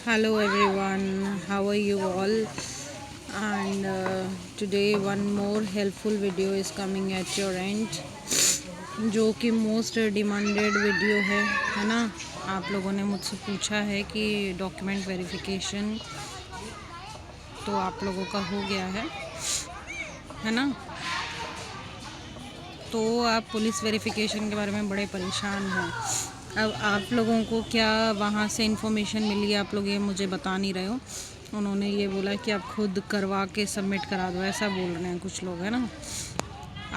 Hello everyone, how are you all? And today one more helpful video is coming at your end, जो कि most demanded video है ना। आप लोगों ने मुझसे पूछा है कि डॉक्यूमेंट वेरिफिकेशन तो आप लोगों का हो गया है ना। तो आप पुलिस वेरिफिकेशन के बारे में बड़े परेशान हैं। अब आप लोगों को क्या वहाँ से इन्फॉर्मेशन मिली है, आप लोग ये मुझे बता नहीं रहे हो। उन्होंने ये बोला कि आप खुद करवा के सबमिट करा दो, ऐसा बोल रहे हैं कुछ लोग, है ना।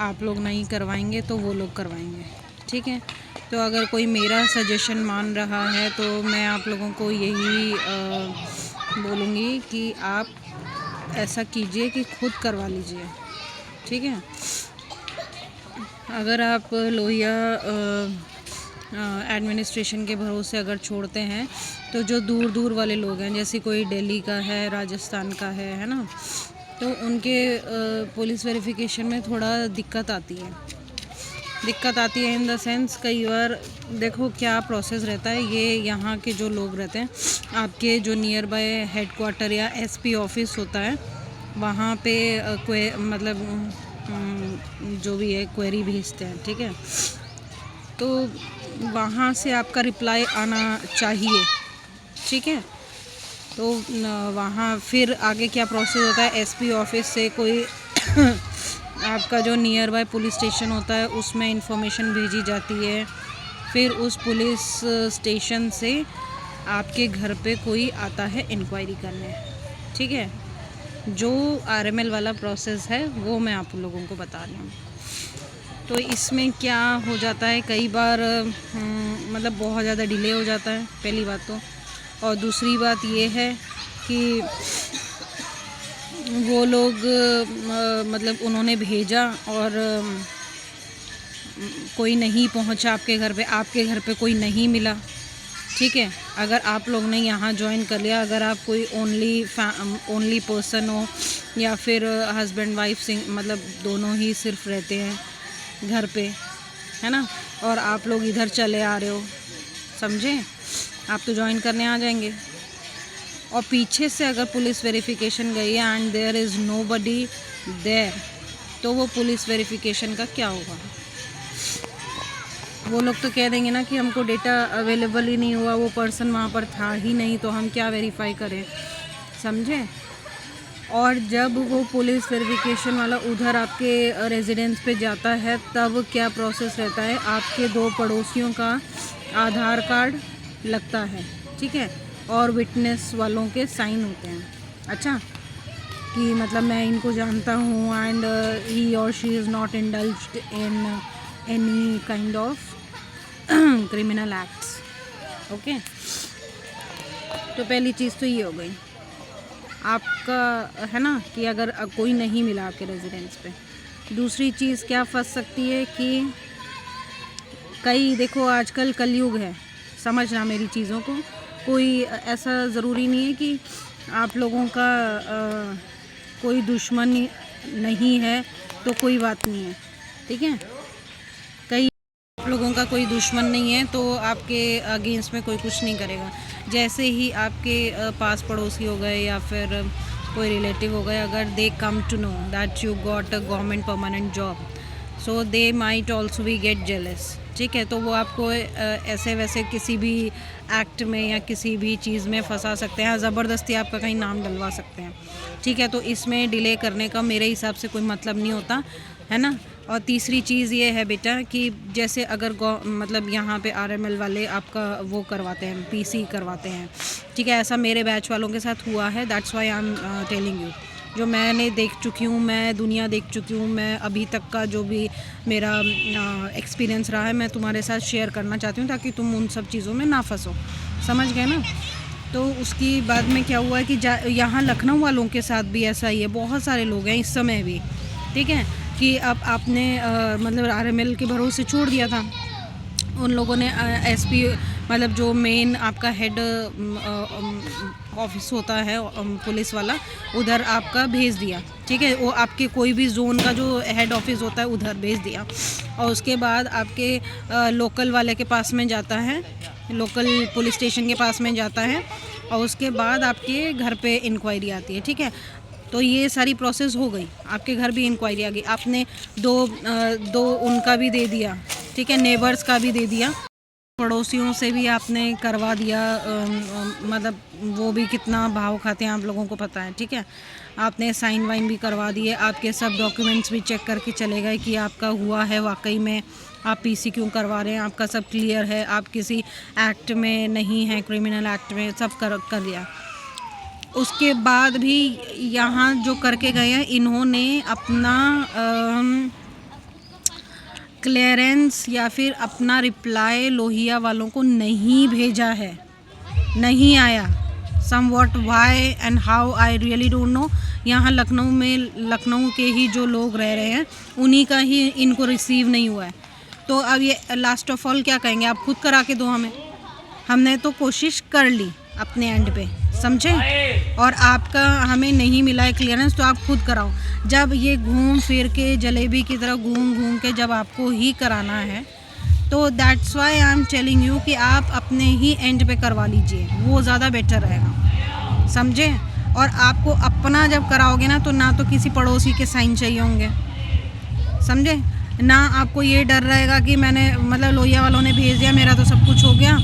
आप लोग नहीं करवाएंगे तो वो लोग करवाएंगे, ठीक है। तो अगर कोई मेरा सजेशन मान रहा है तो मैं आप लोगों को यही बोलूँगी कि आप ऐसा कीजिए कि खुद करवा लीजिए, ठीक है। अगर आप लोहिया एडमिनिस्ट्रेशन के भरोसे अगर छोड़ते हैं तो जो दूर दूर वाले लोग हैं, जैसे कोई दिल्ली का है, राजस्थान का है ना, तो उनके पुलिस वेरिफिकेशन में थोड़ा दिक्कत आती है इन द सेंस। कई बार देखो क्या प्रोसेस रहता है, ये यहाँ के जो लोग रहते हैं, आपके जो नियर बाय हेडक्वार्टर या एसपी ऑफिस होता है वहाँ पे मतलब जो भी है क्वेरी भेजते हैं, ठीक है। तो वहाँ से आपका रिप्लाई आना चाहिए, ठीक है। तो वहाँ फिर आगे क्या प्रोसेस होता है, एसपी ऑफिस से कोई आपका जो नियर बाय पुलिस स्टेशन होता है उसमें इंफॉर्मेशन भेजी जाती है। फिर उस पुलिस स्टेशन से आपके घर पे कोई आता है इंक्वायरी करने, ठीक है। जो आरएमएल वाला प्रोसेस है वो मैं आप लोगों को बता रही हूँ। तो इसमें क्या हो जाता है, कई बार मतलब बहुत ज़्यादा डिले हो जाता है, पहली बात तो। और दूसरी बात ये है कि वो लोग मतलब उन्होंने भेजा और कोई नहीं पहुंचा आपके घर पे कोई नहीं मिला, ठीक है। अगर आप लोग ने यहाँ ज्वाइन कर लिया, अगर आप कोई ओनली पर्सन हो या फिर हस्बैंड वाइफ मतलब दोनों ही सिर्फ रहते हैं घर पे, है ना, और आप लोग इधर चले आ रहे हो, समझे, आप तो ज्वाइन करने आ जाएंगे। और पीछे से अगर पुलिस वेरिफिकेशन गई है and there is nobody there, तो वो पुलिस वेरिफिकेशन का क्या होगा। वो लोग तो कह देंगे ना कि हमको डेटा अवेलेबल ही नहीं हुआ, वो पर्सन वहाँ पर था ही नहीं, तो हम क्या वेरीफाई करें, समझे। और जब वो पुलिस वेरिफिकेशन वाला उधर आपके रेजिडेंस पे जाता है तब क्या प्रोसेस रहता है, आपके 2 पड़ोसियों का आधार कार्ड लगता है, ठीक है, और विटनेस वालों के साइन होते हैं। अच्छा, कि मतलब मैं इनको जानता हूँ एंड ही और she is not indulged in any kind of criminal acts, okay. तो पहली चीज़ तो ये हो गई आपका, है ना, कि अगर कोई नहीं मिला आपके रेजिडेंस पे। दूसरी चीज़ क्या फंस सकती है कि कई, देखो आजकल कलयुग है, समझना मेरी चीज़ों को। कोई ऐसा ज़रूरी नहीं है कि आप लोगों का कोई दुश्मन नहीं है तो कोई बात नहीं है, ठीक है। कई लोगों का कोई दुश्मन नहीं है तो आपके अगेंस्ट में कोई कुछ नहीं करेगा। जैसे ही आपके पास पड़ोसी हो गए या फिर कोई रिलेटिव हो गए, अगर they come to know that you got a government permanent job, so they might also be get jealous, ठीक है। तो वो आपको ऐसे वैसे किसी भी एक्ट में या किसी भी चीज़ में फंसा सकते हैं, ज़बरदस्ती आपका कहीं नाम डलवा सकते हैं, ठीक है। तो इसमें डिले करने का मेरे हिसाब से कोई मतलब नहीं होता, है ना। और तीसरी चीज़ ये है बेटा कि जैसे अगर मतलब यहाँ पे आरएमएल वाले आपका वो करवाते हैं, पीसी करवाते हैं, ठीक है। ऐसा मेरे बैच वालों के साथ हुआ है, that's why I am telling you. जो मैंने देख चुकी हूँ, मैं दुनिया देख चुकी हूँ, मैं अभी तक का जो भी मेरा एक्सपीरियंस रहा है मैं तुम्हारे साथ शेयर करना चाहती हूँ ताकि तुम उन सब चीज़ों में ना फंसो, समझ गए ना। तो उसकी बाद में क्या हुआ है कि यहाँ लखनऊ वालों के साथ भी ऐसा ही है, बहुत सारे लोग हैं इस समय भी, ठीक है, कि अब आपने मतलब आरएमएल के भरोसे छोड़ दिया था, उन लोगों ने एसपी मतलब जो मेन आपका हेड ऑफिस होता है पुलिस वाला, उधर आपका भेज दिया, ठीक है। वो आपके कोई भी जोन का जो हेड ऑफिस होता है उधर भेज दिया, और उसके बाद आपके लोकल वाले के पास में जाता है, लोकल पुलिस स्टेशन के पास में जाता है, और उसके बाद आपके घर पे इंक्वायरी आती है, ठीक है। तो ये सारी प्रोसेस हो गई, आपके घर भी इंक्वायरी आ गई, आपने दो उनका भी दे दिया, ठीक है, नेबर्स का भी दे दिया, पड़ोसियों से भी आपने करवा दिया। मतलब वो भी कितना भाव खाते हैं आप लोगों को पता है, ठीक है। आपने साइन वाइन भी करवा दिए, आपके सब डॉक्यूमेंट्स भी चेक करके चले गए कि आपका हुआ है वाकई में, आप पीसी क्यों करवा रहे हैं, आपका सब क्लियर है, आप किसी एक्ट में नहीं हैं, क्रिमिनल एक्ट में, सब कर लिया। उसके बाद भी यहाँ जो करके गए हैं, इन्होंने अपना क्लियरेंस या फिर अपना रिप्लाई लोहिया वालों को नहीं भेजा है, नहीं आया। Somewhat why and how I really don't know. यहाँ लखनऊ के ही जो लोग रह रहे हैं उन्हीं का ही इनको रिसीव नहीं हुआ है। तो अब ये लास्ट ऑफ ऑल क्या कहेंगे, आप खुद करा के दो हमें। हमने तो कोशिश कर ली अपने एंड पे, समझे, और आपका हमें नहीं मिला है क्लियरेंस, तो आप खुद कराओ। जब ये घूम फिर के जलेबी की तरह घूम के जब आपको ही कराना है, तो that's why I am telling you कि आप अपने ही एंड पे करवा लीजिए, वो ज़्यादा बेटर रहेगा, समझे। और आपको अपना जब कराओगे ना, तो ना तो किसी पड़ोसी के साइन चाहिए होंगे, समझे, ना आपको ये डर रहेगा कि मैंने मतलब लोहिया वालों ने भेज दिया, मेरा तो सब कुछ हो गया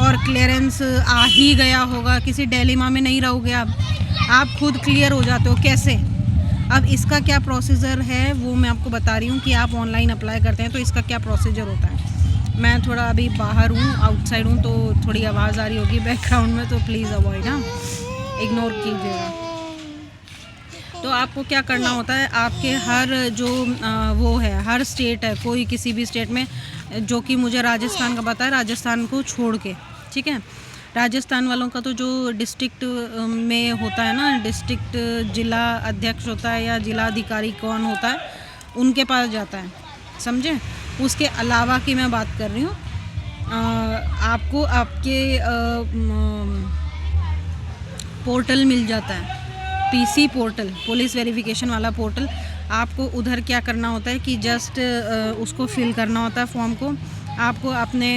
और क्लियरेंस आ ही गया होगा, किसी डिलेमा में नहीं रहोगे आप खुद क्लियर हो जाते हो। कैसे? अब इसका क्या प्रोसीजर है वो मैं आपको बता रही हूँ कि आप ऑनलाइन अप्लाई करते हैं तो इसका क्या प्रोसीजर होता है। मैं थोड़ा अभी बाहर हूँ, आउटसाइड हूँ, तो थोड़ी आवाज़ आ रही होगी बैकग्राउंड में, तो प्लीज़ अवॉइड, हाँ, इग्नोर कीजिएगा। तो आपको क्या करना होता है, आपके हर जो वो है, हर स्टेट है, कोई किसी भी स्टेट में, जो कि मुझे राजस्थान का पता है, राजस्थान को छोड़ के, ठीक है, राजस्थान वालों का तो जो डिस्ट्रिक्ट में होता है ना, डिस्ट्रिक्ट जिला अध्यक्ष होता है या जिला अधिकारी कौन होता है, उनके पास जाता है, समझे। उसके अलावा की मैं बात कर रही हूँ, आपको आपके पोर्टल मिल जाता है, पीसी पोर्टल, पुलिस वेरिफिकेशन वाला पोर्टल। आपको उधर क्या करना होता है कि जस्ट उसको फिल करना होता है फॉर्म को। आपको अपने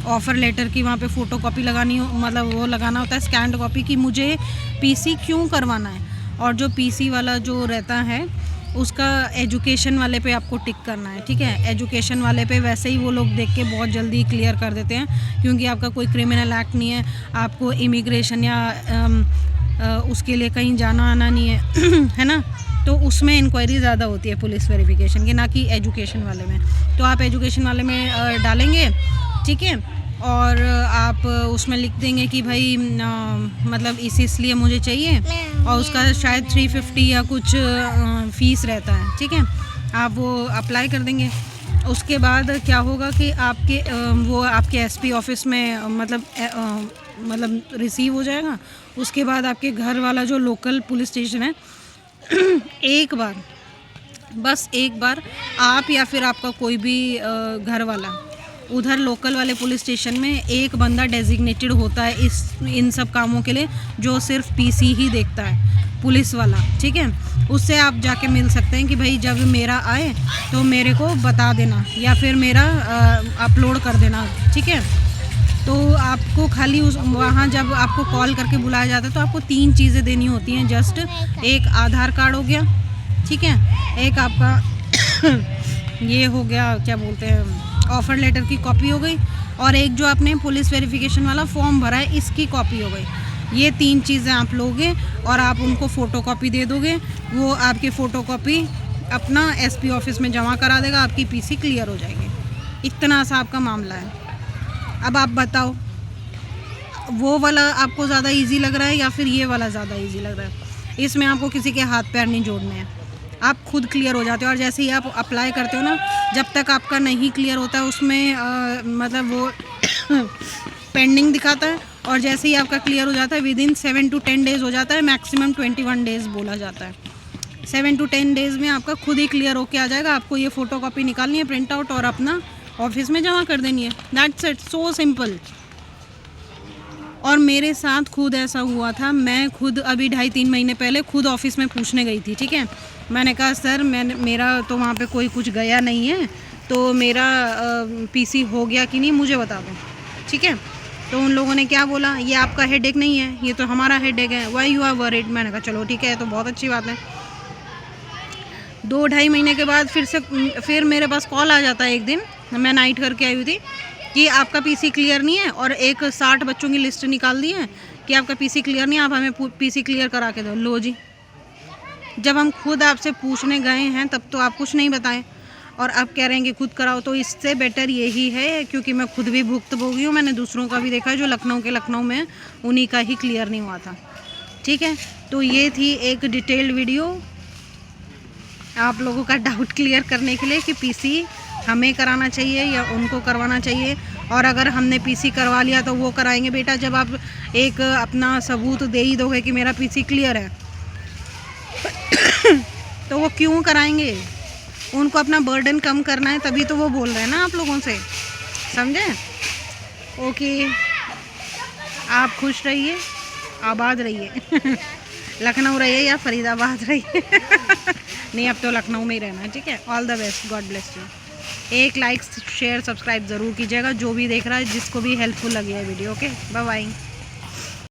ऑफ़र लेटर की वहाँ पे फ़ोटोकॉपी लगानी हो, मतलब वो लगाना होता है स्कैन्ड कॉपी, कि मुझे पीसी क्यों करवाना है। और जो पीसी वाला जो रहता है उसका एजुकेशन वाले पे आपको टिक करना है, ठीक है। एजुकेशन वाले पे वैसे ही वो लोग देख के बहुत जल्दी क्लियर कर देते हैं, क्योंकि आपका कोई क्रिमिनल एक्ट नहीं है, आपको इमिग्रेशन या उसके लिए कहीं जाना आना नहीं है है ना। तो उसमें इंक्वायरी ज़्यादा होती है पुलिस वेरिफिकेशन की, ना कि एजुकेशन वाले में। तो आप एजुकेशन वाले में डालेंगे, ठीक है, और आप उसमें लिख देंगे कि भाई मतलब इसलिए मुझे चाहिए, और उसका शायद 350 या कुछ फ़ीस रहता है, ठीक है। आप वो अप्लाई कर देंगे। उसके बाद क्या होगा कि आपके वो आपके एसपी ऑफिस में मतलब रिसीव हो जाएगा। उसके बाद आपके घर वाला जो लोकल पुलिस स्टेशन है एक बार, बस एक बार आप या फिर आपका कोई भी घर वाला उधर लोकल वाले पुलिस स्टेशन में एक बंदा डेजिग्नेटेड होता है इन सब कामों के लिए, जो सिर्फ पीसी ही देखता है, पुलिस वाला, ठीक है। उससे आप जाके मिल सकते हैं कि भाई जब मेरा आए तो मेरे को बता देना, या फिर मेरा अपलोड कर देना, ठीक है। तो आपको खाली वहाँ जब आपको कॉल करके बुलाया जाता है तो आपको 3 चीज़ें देनी होती हैं। जस्ट एक आधार कार्ड हो गया, ठीक है, एक आपका ये हो गया, क्या बोलते हैं, ऑफ़र लेटर की कॉपी हो गई, और एक जो आपने पुलिस वेरिफिकेशन वाला फॉर्म भरा है इसकी कॉपी हो गई। ये 3 चीज़ें आप लोगे और आप उनको फ़ोटोकॉपी दे दोगे, वो आपकी फ़ोटोकॉपी अपना एसपी ऑफिस में जमा करा देगा, आपकी पीसी क्लियर हो जाएगी। इतना सा आपका मामला है। अब आप बताओ, वो वाला आपको ज़्यादा इजी लग रहा है या फिर ये वाला ज़्यादा इजी लग रहा है? इसमें आपको किसी के हाथ पैर नहीं जोड़ने हैं, आप खुद क्लियर हो जाते हो। और जैसे ही आप अप्लाई करते हो ना, जब तक आपका नहीं क्लियर होता है उसमें मतलब वो पेंडिंग दिखाता है, और जैसे ही आपका क्लियर हो जाता है विदिन 7 to 10 डेज़ हो जाता है, मैक्सिमम 21 डेज़ बोला जाता है। 7 to 10 डेज़ में आपका खुद ही क्लियर होके आ जाएगा। आपको ये फ़ोटोकॉपी निकालनी है, प्रिंट आउट, और अपना ऑफिस में जमा कर देनी है। That's it, so simple. और मेरे साथ खुद ऐसा हुआ था। मैं खुद अभी 2.5-3 महीने पहले खुद ऑफिस में पूछने गई थी, ठीक है। मैंने कहा सर मेरा तो वहाँ पे कोई कुछ गया नहीं है, तो मेरा पीसी हो गया कि नहीं मुझे बता दो, ठीक है। तो उन लोगों ने क्या बोला, ये आपका हेडेक नहीं है, ये तो हमारा हेडेक है, वाई यू आर वरीड। मैंने कहा चलो ठीक है, तो बहुत अच्छी बात है। 2-2.5 महीने के बाद फिर मेरे पास कॉल आ जाता है एक दिन, मैं नाइट करके आई हुई थी, कि आपका पीसी क्लियर नहीं है, और एक 60 बच्चों की लिस्ट निकाल दी है कि आपका पीसी क्लियर नहीं है, आप हमें पीसी क्लियर करा के दो। लो जी, जब हम खुद आपसे पूछने गए हैं तब तो आप कुछ नहीं बताएं, और अब कह रहे हैं कि खुद कराओ। तो इससे बेटर यही है, क्योंकि मैं खुद भी भुक्तभोगी हूँ, मैंने दूसरों का भी देखा है जो लखनऊ में उन्हीं का ही क्लियर नहीं हुआ था। ठीक है, तो ये थी एक डिटेल्ड वीडियो आप लोगों का डाउट क्लियर करने के लिए कि पीसी हमें कराना चाहिए या उनको करवाना चाहिए। और अगर हमने पीसी करवा लिया तो वो कराएंगे। बेटा, जब आप एक अपना सबूत दे ही दोगे कि मेरा पीसी क्लियर है तो वो क्यों कराएंगे? उनको अपना बर्डन कम करना है, तभी तो वो बोल रहे हैं ना आप लोगों से, समझे? ओके, आप खुश रहिए, आबाद रहिए लखनऊ रहिए या फरीदाबाद रहिए नहीं, अब तो लखनऊ में ही रहना है। ठीक है, all the best, God bless you. एक लाइक शेयर सब्सक्राइब ज़रूर कीजिएगा, जो भी देख रहा है, जिसको भी हेल्पफुल लगी है वीडियो। Okay, bye bye.